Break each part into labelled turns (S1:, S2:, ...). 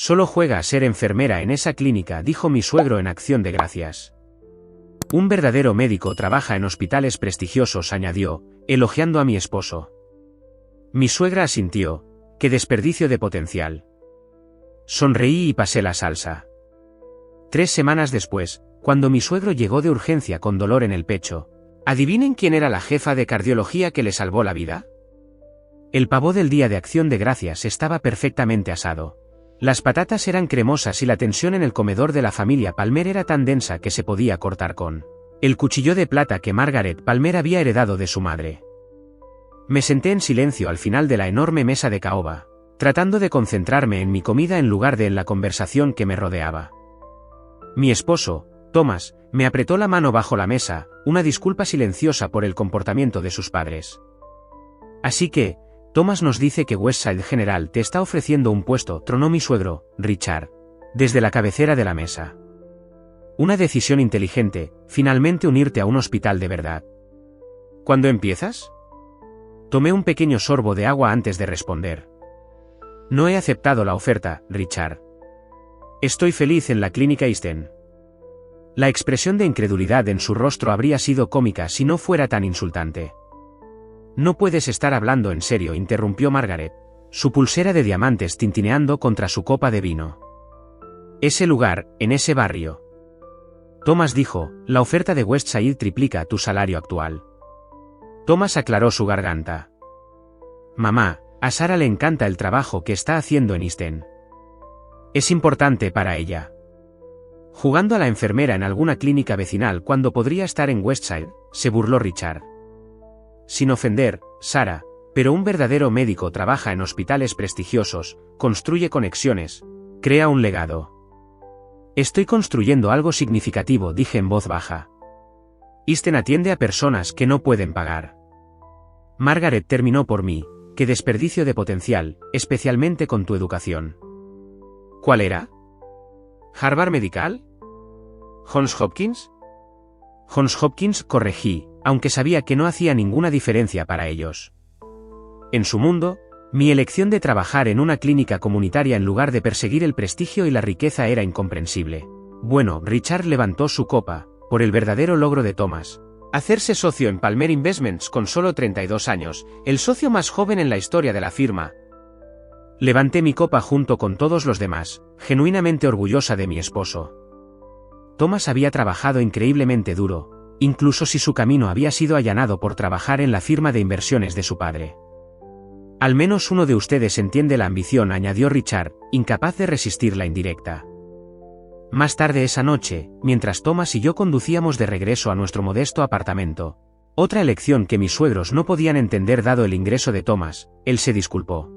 S1: Solo juega a ser enfermera en esa clínica, dijo mi suegro en acción de gracias. Un verdadero médico trabaja en hospitales prestigiosos, añadió, elogiando a mi esposo. Mi suegra asintió. Qué desperdicio de potencial. Sonreí y pasé la salsa. 3 semanas después, cuando mi suegro llegó de urgencia con dolor en el pecho, ¿adivinen quién era la jefa de cardiología que le salvó la vida? El pavó del día de acción de gracias estaba perfectamente asado. Las patatas eran cremosas y la tensión en el comedor de la familia Palmer era tan densa que se podía cortar con el cuchillo de plata que Margaret Palmer había heredado de su madre. Me senté en silencio al final de la enorme mesa de caoba, tratando de concentrarme en mi comida en lugar de en la conversación que me rodeaba. Mi esposo, Thomas, me apretó la mano bajo la mesa, una disculpa silenciosa por el comportamiento de sus padres. Así que, Thomas nos dice que Westside General te está ofreciendo un puesto, tronó mi suegro, Richard, desde la cabecera de la mesa. Una decisión inteligente, finalmente unirte a un hospital de verdad. ¿Cuándo empiezas? Tomé un pequeño sorbo de agua antes de responder. No he aceptado la oferta, Richard. Estoy feliz en la clínica Easton. La expresión de incredulidad en su rostro habría sido cómica si no fuera tan insultante. No puedes estar hablando en serio, interrumpió Margaret, su pulsera de diamantes tintineando contra su copa de vino. Ese lugar, en ese barrio. Thomas dijo, la oferta de Westside triplica tu salario actual. Thomas aclaró su garganta. Mamá, a Sara le encanta el trabajo que está haciendo en Easton. Es importante para ella. Jugando a la enfermera en alguna clínica vecinal cuando podría estar en Westside, se burló Richard. Sin ofender, Sara, pero un verdadero médico trabaja en hospitales prestigiosos, construye conexiones, crea un legado. Estoy construyendo algo significativo, dije en voz baja. Easton atiende a personas que no pueden pagar. Margaret terminó por mí, qué desperdicio de potencial, especialmente con tu educación. ¿Cuál era? ¿Harvard Medical? ¿Johns Hopkins? Johns Hopkins, corregí, aunque sabía que no hacía ninguna diferencia para ellos. En su mundo, mi elección de trabajar en una clínica comunitaria en lugar de perseguir el prestigio y la riqueza era incomprensible. Bueno, Richard levantó su copa, por el verdadero logro de Thomas. Hacerse socio en Palmer Investments con solo 32 años, el socio más joven en la historia de la firma. Levanté mi copa junto con todos los demás, genuinamente orgullosa de mi esposo. Thomas había trabajado increíblemente duro, incluso si su camino había sido allanado por trabajar en la firma de inversiones de su padre. Al menos uno de ustedes entiende la ambición, añadió Richard, incapaz de resistir la indirecta. Más tarde esa noche, mientras Thomas y yo conducíamos de regreso a nuestro modesto apartamento, otra elección que mis suegros no podían entender dado el ingreso de Thomas, él se disculpó.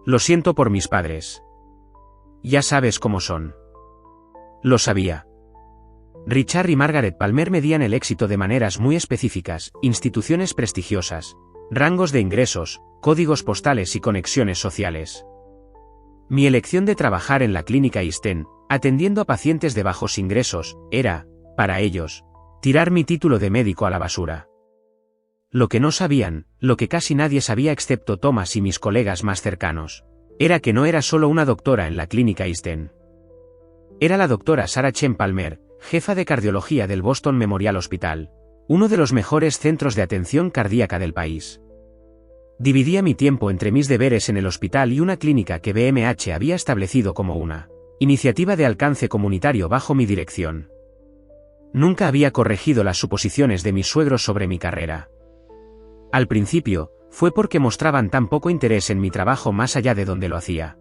S1: Lo siento por mis padres. Ya sabes cómo son. Lo sabía. Richard y Margaret Palmer medían el éxito de maneras muy específicas, instituciones prestigiosas, rangos de ingresos, códigos postales y conexiones sociales. Mi elección de trabajar en la clínica Easton, atendiendo a pacientes de bajos ingresos, era, para ellos, tirar mi título de médico a la basura. Lo que no sabían, lo que casi nadie sabía excepto Thomas y mis colegas más cercanos, era que no era solo una doctora en la clínica Easton. Era la doctora Sarah Chen Palmer, jefa de cardiología del Boston Memorial Hospital, uno de los mejores centros de atención cardíaca del país. Dividía mi tiempo entre mis deberes en el hospital y una clínica que BMH había establecido como una iniciativa de alcance comunitario bajo mi dirección. Nunca había corregido las suposiciones de mis suegros sobre mi carrera. Al principio, fue porque mostraban tan poco interés en mi trabajo más allá de donde lo hacía.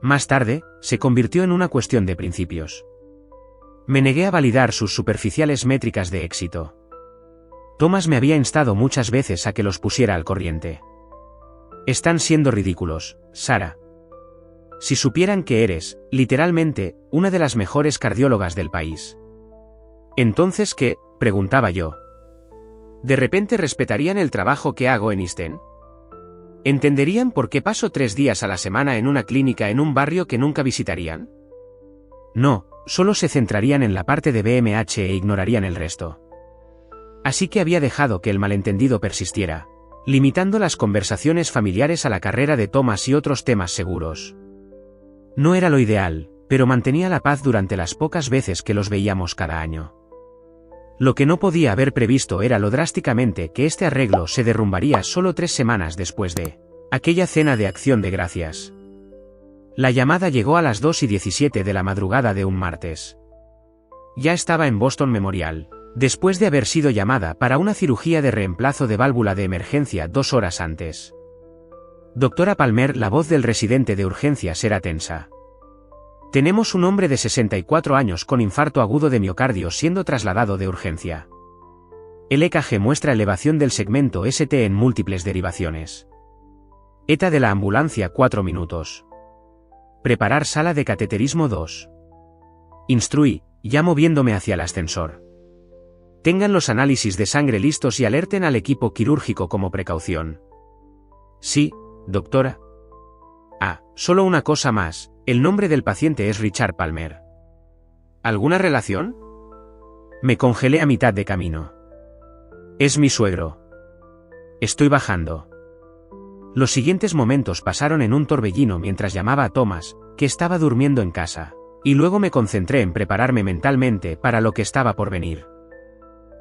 S1: Más tarde, se convirtió en una cuestión de principios. Me negué a validar sus superficiales métricas de éxito. Thomas me había instado muchas veces a que los pusiera al corriente. Están siendo ridículos, Sara. Si supieran que eres, literalmente, una de las mejores cardiólogas del país. ¿Entonces qué?, preguntaba yo. ¿De repente respetarían el trabajo que hago en Easton? ¿Entenderían por qué paso 3 días a la semana en una clínica en un barrio que nunca visitarían? No, solo se centrarían en la parte de BMH e ignorarían el resto. Así que había dejado que el malentendido persistiera, limitando las conversaciones familiares a la carrera de Thomas y otros temas seguros. No era lo ideal, pero mantenía la paz durante las pocas veces que los veíamos cada año. Lo que no podía haber previsto era lo drásticamente que este arreglo se derrumbaría solo 3 semanas después de aquella cena de acción de gracias. La llamada llegó a las 2:17 de la madrugada de un martes. Ya estaba en Boston Memorial, después de haber sido llamada para una cirugía de reemplazo de válvula de emergencia 2 horas antes. Doctora Palmer, la voz del residente de urgencias era tensa. Tenemos un hombre de 64 años con infarto agudo de miocardio siendo trasladado de urgencia. El EKG muestra elevación del segmento ST en múltiples derivaciones. ETA de la ambulancia 4 minutos. Preparar sala de cateterismo 2. Instruí, ya moviéndome hacia el ascensor. Tengan los análisis de sangre listos y alerten al equipo quirúrgico como precaución. Sí, doctora. Ah, solo una cosa más, el nombre del paciente es Richard Palmer. ¿Alguna relación? Me congelé a mitad de camino. Es mi suegro. Estoy bajando. Los siguientes momentos pasaron en un torbellino mientras llamaba a Thomas, que estaba durmiendo en casa, y luego me concentré en prepararme mentalmente para lo que estaba por venir.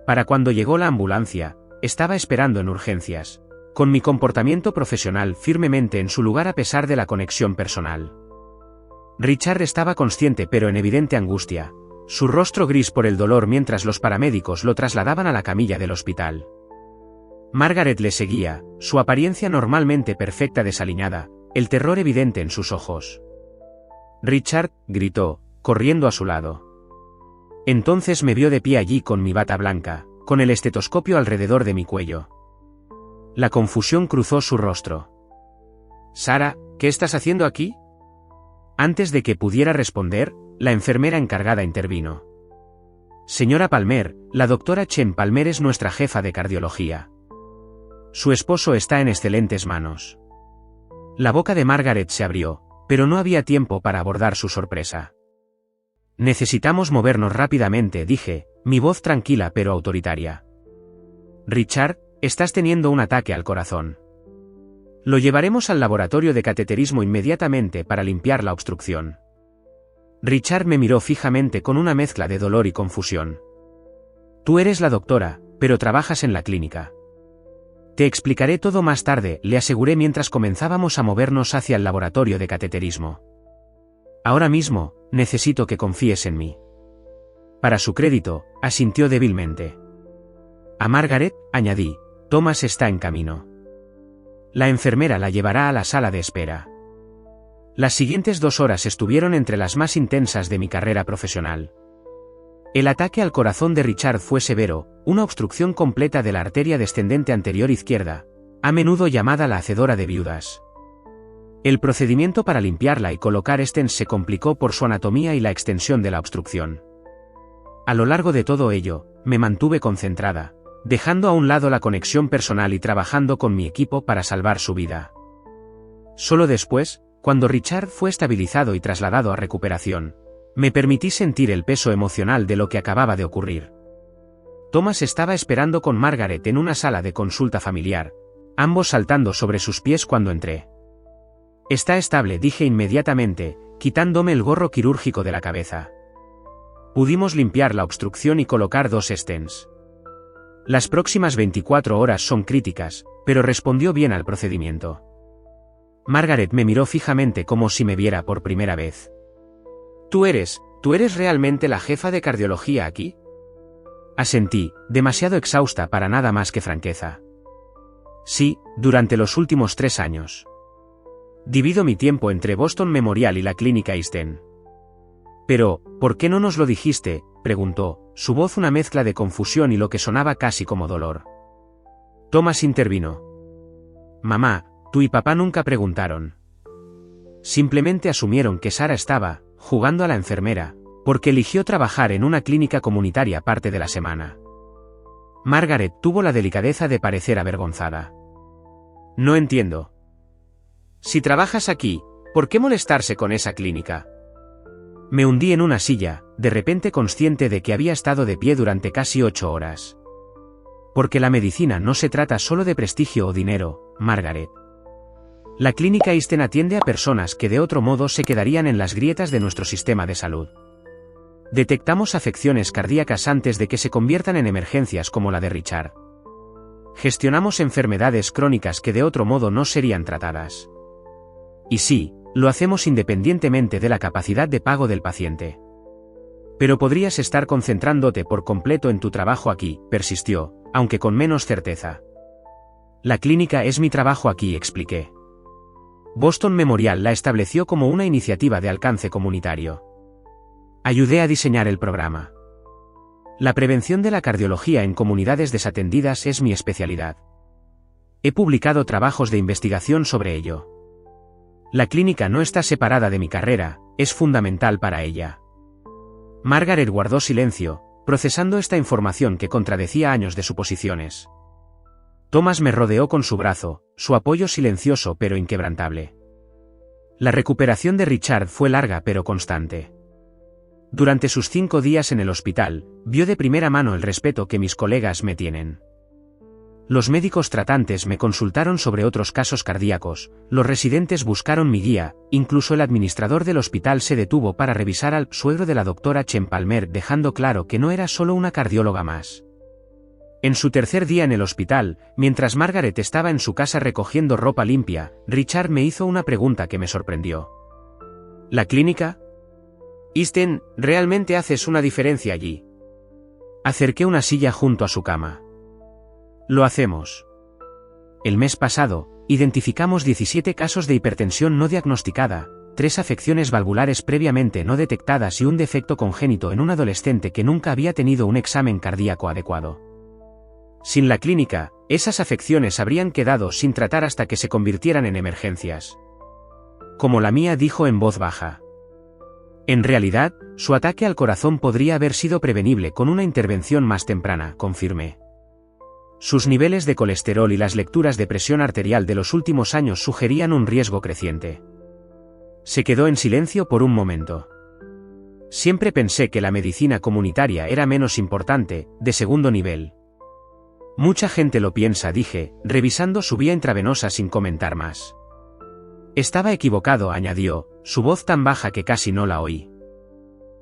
S1: Para cuando llegó la ambulancia, estaba esperando en urgencias, con mi comportamiento profesional firmemente en su lugar a pesar de la conexión personal. Richard estaba consciente pero en evidente angustia, su rostro gris por el dolor mientras los paramédicos lo trasladaban a la camilla del hospital. Margaret le seguía, su apariencia normalmente perfecta desaliñada, el terror evidente en sus ojos. Richard, gritó, corriendo a su lado. Entonces me vio de pie allí con mi bata blanca, con el estetoscopio alrededor de mi cuello. La confusión cruzó su rostro. «Sara, ¿qué estás haciendo aquí?» Antes de que pudiera responder, la enfermera encargada intervino. «Señora Palmer, la doctora Chen Palmer es nuestra jefa de cardiología. Su esposo está en excelentes manos». La boca de Margaret se abrió, pero no había tiempo para abordar su sorpresa. «Necesitamos movernos rápidamente», dije, mi voz tranquila pero autoritaria. «Richard, estás teniendo un ataque al corazón. Lo llevaremos al laboratorio de cateterismo inmediatamente para limpiar la obstrucción». Richard me miró fijamente con una mezcla de dolor y confusión. «Tú eres la doctora, pero trabajas en la clínica». «Te explicaré todo más tarde», le aseguré mientras comenzábamos a movernos hacia el laboratorio de cateterismo. «Ahora mismo, necesito que confíes en mí». Para su crédito, asintió débilmente. A Margaret, añadí, «Thomas está en camino. La enfermera la llevará a la sala de espera». Las siguientes 2 horas estuvieron entre las más intensas de mi carrera profesional. El ataque al corazón de Richard fue severo, una obstrucción completa de la arteria descendente anterior izquierda, a menudo llamada la hacedora de viudas. El procedimiento para limpiarla y colocar stents se complicó por su anatomía y la extensión de la obstrucción. A lo largo de todo ello, me mantuve concentrada, dejando a un lado la conexión personal y trabajando con mi equipo para salvar su vida. Solo después, cuando Richard fue estabilizado y trasladado a recuperación, me permití sentir el peso emocional de lo que acababa de ocurrir. Thomas estaba esperando con Margaret en una sala de consulta familiar, ambos saltando sobre sus pies cuando entré. «Está estable», dije inmediatamente, quitándome el gorro quirúrgico de la cabeza. Pudimos limpiar la obstrucción y colocar 2 stents. Las próximas 24 horas son críticas, pero respondió bien al procedimiento. Margaret me miró fijamente como si me viera por primera vez. ¿Tú eres realmente la jefa de cardiología aquí?» Asentí, demasiado exhausta para nada más que franqueza. «Sí, durante los últimos 3 años. Divido mi tiempo entre Boston Memorial y la clínica Easton». «Pero, ¿por qué no nos lo dijiste?», preguntó, su voz una mezcla de confusión y lo que sonaba casi como dolor. Thomas intervino. «Mamá, tú y papá nunca preguntaron. Simplemente asumieron que Sara estaba jugando a la enfermera, porque eligió trabajar en una clínica comunitaria parte de la semana». Margaret tuvo la delicadeza de parecer avergonzada. «No entiendo. Si trabajas aquí, ¿por qué molestarse con esa clínica?». Me hundí en una silla, de repente consciente de que había estado de pie durante casi 8 horas. «Porque la medicina no se trata solo de prestigio o dinero, Margaret. La clínica Isten atiende a personas que de otro modo se quedarían en las grietas de nuestro sistema de salud. Detectamos afecciones cardíacas antes de que se conviertan en emergencias como la de Richard. Gestionamos enfermedades crónicas que de otro modo no serían tratadas. Y sí, lo hacemos independientemente de la capacidad de pago del paciente. Pero podrías estar concentrándote por completo en tu trabajo aquí, persistió, aunque con menos certeza. La clínica es mi trabajo aquí, expliqué. Boston Memorial la estableció como una iniciativa de alcance comunitario. Ayudé a diseñar el programa. La prevención de la cardiología en comunidades desatendidas es mi especialidad. He publicado trabajos de investigación sobre ello. La clínica no está separada de mi carrera, es fundamental para ella. Margaret guardó silencio, procesando esta información que contradecía años de suposiciones. Thomas me rodeó con su brazo, su apoyo silencioso pero inquebrantable. La recuperación de Richard fue larga pero constante. Durante sus 5 días en el hospital, vio de primera mano el respeto que mis colegas me tienen. Los médicos tratantes me consultaron sobre otros casos cardíacos, los residentes buscaron mi guía, incluso el administrador del hospital se detuvo para revisar al suegro de la doctora Chen Palmer, dejando claro que no era solo una cardióloga más. En su tercer día en el hospital, mientras Margaret estaba en su casa recogiendo ropa limpia, Richard me hizo una pregunta que me sorprendió. ¿La clínica? Isten, ¿realmente haces una diferencia allí? Acerqué una silla junto a su cama. Lo hacemos. El mes pasado, identificamos 17 casos de hipertensión no diagnosticada, 3 afecciones valvulares previamente no detectadas y un defecto congénito en un adolescente que nunca había tenido un examen cardíaco adecuado. Sin la clínica, esas afecciones habrían quedado sin tratar hasta que se convirtieran en emergencias. Como la mía, dijo en voz baja. En realidad, su ataque al corazón podría haber sido prevenible con una intervención más temprana, confirmé. Sus niveles de colesterol y las lecturas de presión arterial de los últimos años sugerían un riesgo creciente. Se quedó en silencio por un momento. Siempre pensé que la medicina comunitaria era menos importante, de segundo nivel. Mucha gente lo piensa, dije, revisando su vía intravenosa sin comentar más. Estaba equivocado, añadió, su voz tan baja que casi no la oí.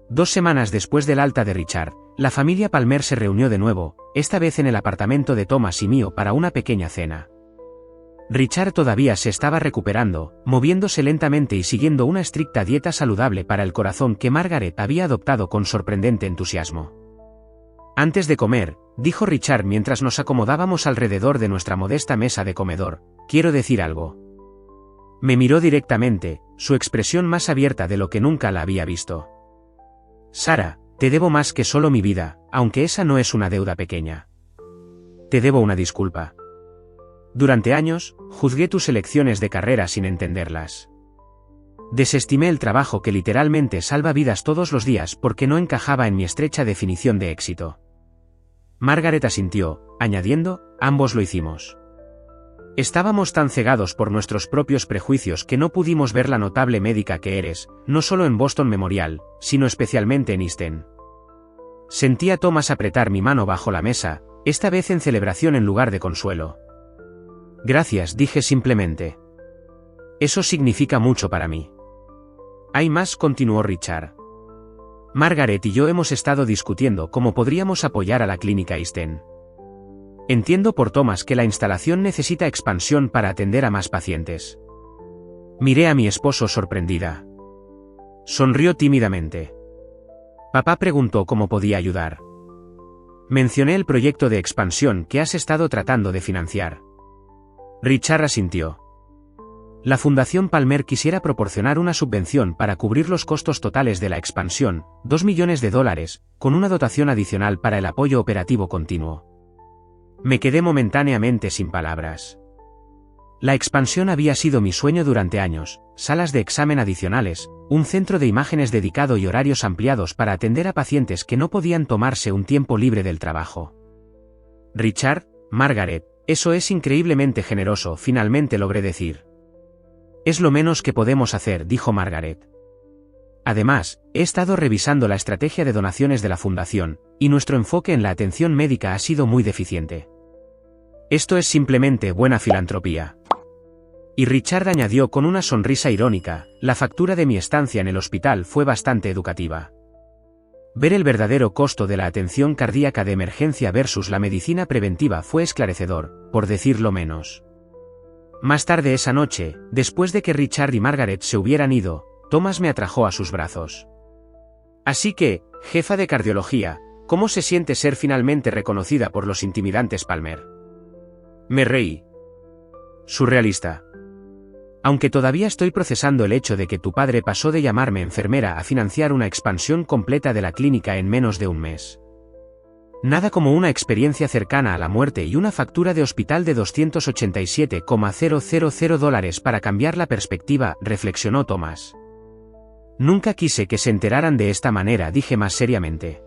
S1: 2 semanas después del alta de Richard, la familia Palmer se reunió de nuevo, esta vez en el apartamento de Thomas y mío para una pequeña cena. Richard todavía se estaba recuperando, moviéndose lentamente y siguiendo una estricta dieta saludable para el corazón que Margaret había adoptado con sorprendente entusiasmo. Antes de comer, dijo Richard mientras nos acomodábamos alrededor de nuestra modesta mesa de comedor, quiero decir algo. Me miró directamente, su expresión más abierta de lo que nunca la había visto. Sara, te debo más que solo mi vida, aunque esa no es una deuda pequeña. Te debo una disculpa. Durante años, juzgué tus elecciones de carrera sin entenderlas. Desestimé el trabajo que literalmente salva vidas todos los días porque no encajaba en mi estrecha definición de éxito. Margaret asintió, añadiendo, ambos lo hicimos. Estábamos tan cegados por nuestros propios prejuicios que no pudimos ver la notable médica que eres, no solo en Boston Memorial, sino especialmente en Isten. Sentí a Thomas apretar mi mano bajo la mesa, esta vez en celebración en lugar de consuelo. Gracias, dije simplemente. Eso significa mucho para mí. Hay más, continuó Richard. Margaret y yo hemos estado discutiendo cómo podríamos apoyar a la clínica Isten. Entiendo por Thomas que la instalación necesita expansión para atender a más pacientes. Miré a mi esposo sorprendida. Sonrió tímidamente. Papá preguntó cómo podía ayudar. Mencioné el proyecto de expansión que has estado tratando de financiar. Richard asintió. La Fundación Palmer quisiera proporcionar una subvención para cubrir los costos totales de la expansión, $2 millones, con una dotación adicional para el apoyo operativo continuo. Me quedé momentáneamente sin palabras. La expansión había sido mi sueño durante años, salas de examen adicionales, un centro de imágenes dedicado y horarios ampliados para atender a pacientes que no podían tomarse un tiempo libre del trabajo. Richard, Margaret, eso es increíblemente generoso, finalmente logré decir. Es lo menos que podemos hacer, dijo Margaret. Además, he estado revisando la estrategia de donaciones de la fundación, y nuestro enfoque en la atención médica ha sido muy deficiente. Esto es simplemente buena filantropía. Y Richard añadió con una sonrisa irónica, la factura de mi estancia en el hospital fue bastante educativa. Ver el verdadero costo de la atención cardíaca de emergencia versus la medicina preventiva fue esclarecedor, por decirlo menos. Más tarde esa noche, después de que Richard y Margaret se hubieran ido, Thomas me atrajo a sus brazos. Así que, jefa de cardiología, ¿cómo se siente ser finalmente reconocida por los intimidantes Palmer? Me reí. Surrealista. Aunque todavía estoy procesando el hecho de que tu padre pasó de llamarme enfermera a financiar una expansión completa de la clínica en menos de un mes. Nada como una experiencia cercana a la muerte y una factura de hospital de $287,000 para cambiar la perspectiva, reflexionó Thomas. Nunca quise que se enteraran de esta manera, dije más seriamente.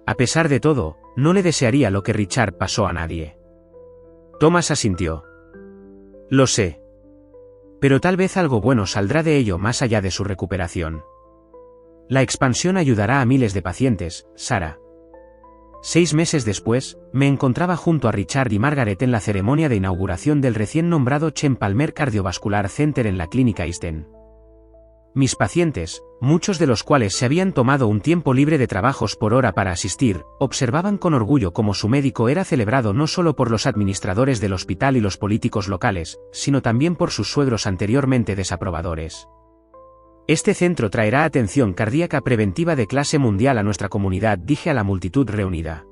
S1: A pesar de todo, no le desearía lo que Richard pasó a nadie. Thomas asintió. Lo sé. Pero tal vez algo bueno saldrá de ello más allá de su recuperación. La expansión ayudará a miles de pacientes, Sarah. 6 meses después, me encontraba junto a Richard y Margaret en la ceremonia de inauguración del recién nombrado Chen Palmer Cardiovascular Center en la clínica Easton. Mis pacientes, muchos de los cuales se habían tomado un tiempo libre de trabajos por hora para asistir, observaban con orgullo cómo su médico era celebrado no solo por los administradores del hospital y los políticos locales, sino también por sus suegros anteriormente desaprobadores. Este centro traerá atención cardíaca preventiva de clase mundial a nuestra comunidad, dije a la multitud reunida.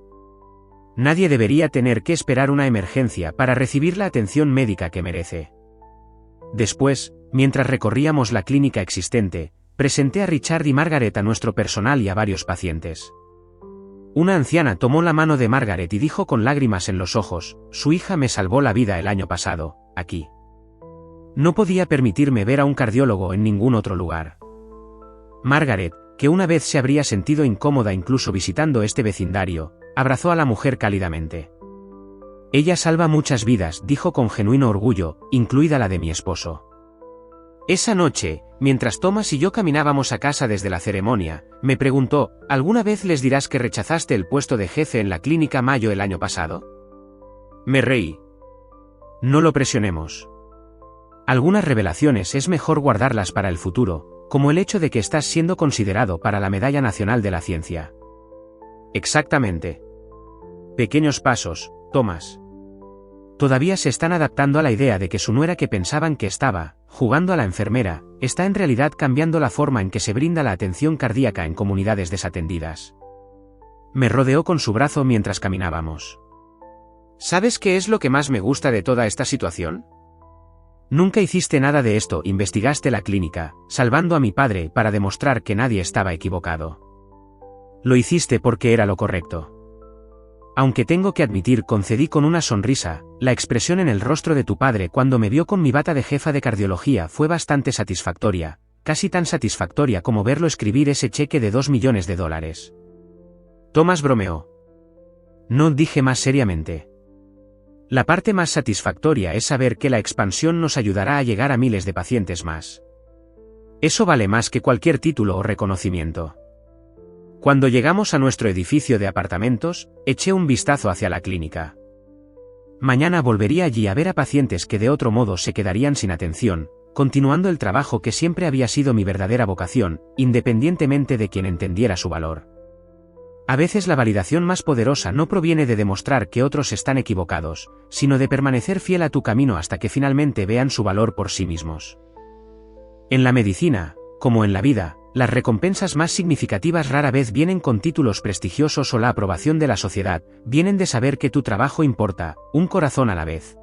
S1: Nadie debería tener que esperar una emergencia para recibir la atención médica que merece. Después, mientras recorríamos la clínica existente, presenté a Richard y Margaret a nuestro personal y a varios pacientes. Una anciana tomó la mano de Margaret y dijo con lágrimas en los ojos, su hija me salvó la vida el año pasado, aquí. No podía permitirme ver a un cardiólogo en ningún otro lugar. Margaret, que una vez se habría sentido incómoda incluso visitando este vecindario, abrazó a la mujer cálidamente. Ella salva muchas vidas, dijo con genuino orgullo, incluida la de mi esposo. Esa noche, mientras Thomas y yo caminábamos a casa desde la ceremonia, me preguntó, ¿alguna vez les dirás que rechazaste el puesto de jefe en la clínica Mayo el año pasado? Me reí. No lo presionemos. Algunas revelaciones es mejor guardarlas para el futuro, como el hecho de que estás siendo considerado para la Medalla Nacional de la Ciencia. Exactamente. Pequeños pasos, Thomas. Todavía se están adaptando a la idea de que su nuera, que pensaban que estaba jugando a la enfermera, está en realidad cambiando la forma en que se brinda la atención cardíaca en comunidades desatendidas. Me rodeó con su brazo mientras caminábamos. ¿Sabes qué es lo que más me gusta de toda esta situación? Nunca hiciste nada de esto, investigaste la clínica, salvando a mi padre para demostrar que nadie estaba equivocado. Lo hiciste porque era lo correcto. Aunque tengo que admitir, concedí con una sonrisa, la expresión en el rostro de tu padre cuando me vio con mi bata de jefa de cardiología fue bastante satisfactoria, casi tan satisfactoria como verlo escribir ese cheque de $2 millones. Thomas bromeó. No, dije más seriamente. La parte más satisfactoria es saber que la expansión nos ayudará a llegar a miles de pacientes más. Eso vale más que cualquier título o reconocimiento. Cuando llegamos a nuestro edificio de apartamentos, eché un vistazo hacia la clínica. Mañana volvería allí a ver a pacientes que de otro modo se quedarían sin atención, continuando el trabajo que siempre había sido mi verdadera vocación, independientemente de quien entendiera su valor. A veces la validación más poderosa no proviene de demostrar que otros están equivocados, sino de permanecer fiel a tu camino hasta que finalmente vean su valor por sí mismos. En la medicina, como en la vida, las recompensas más significativas rara vez vienen con títulos prestigiosos o la aprobación de la sociedad, vienen de saber que tu trabajo importa, un corazón a la vez.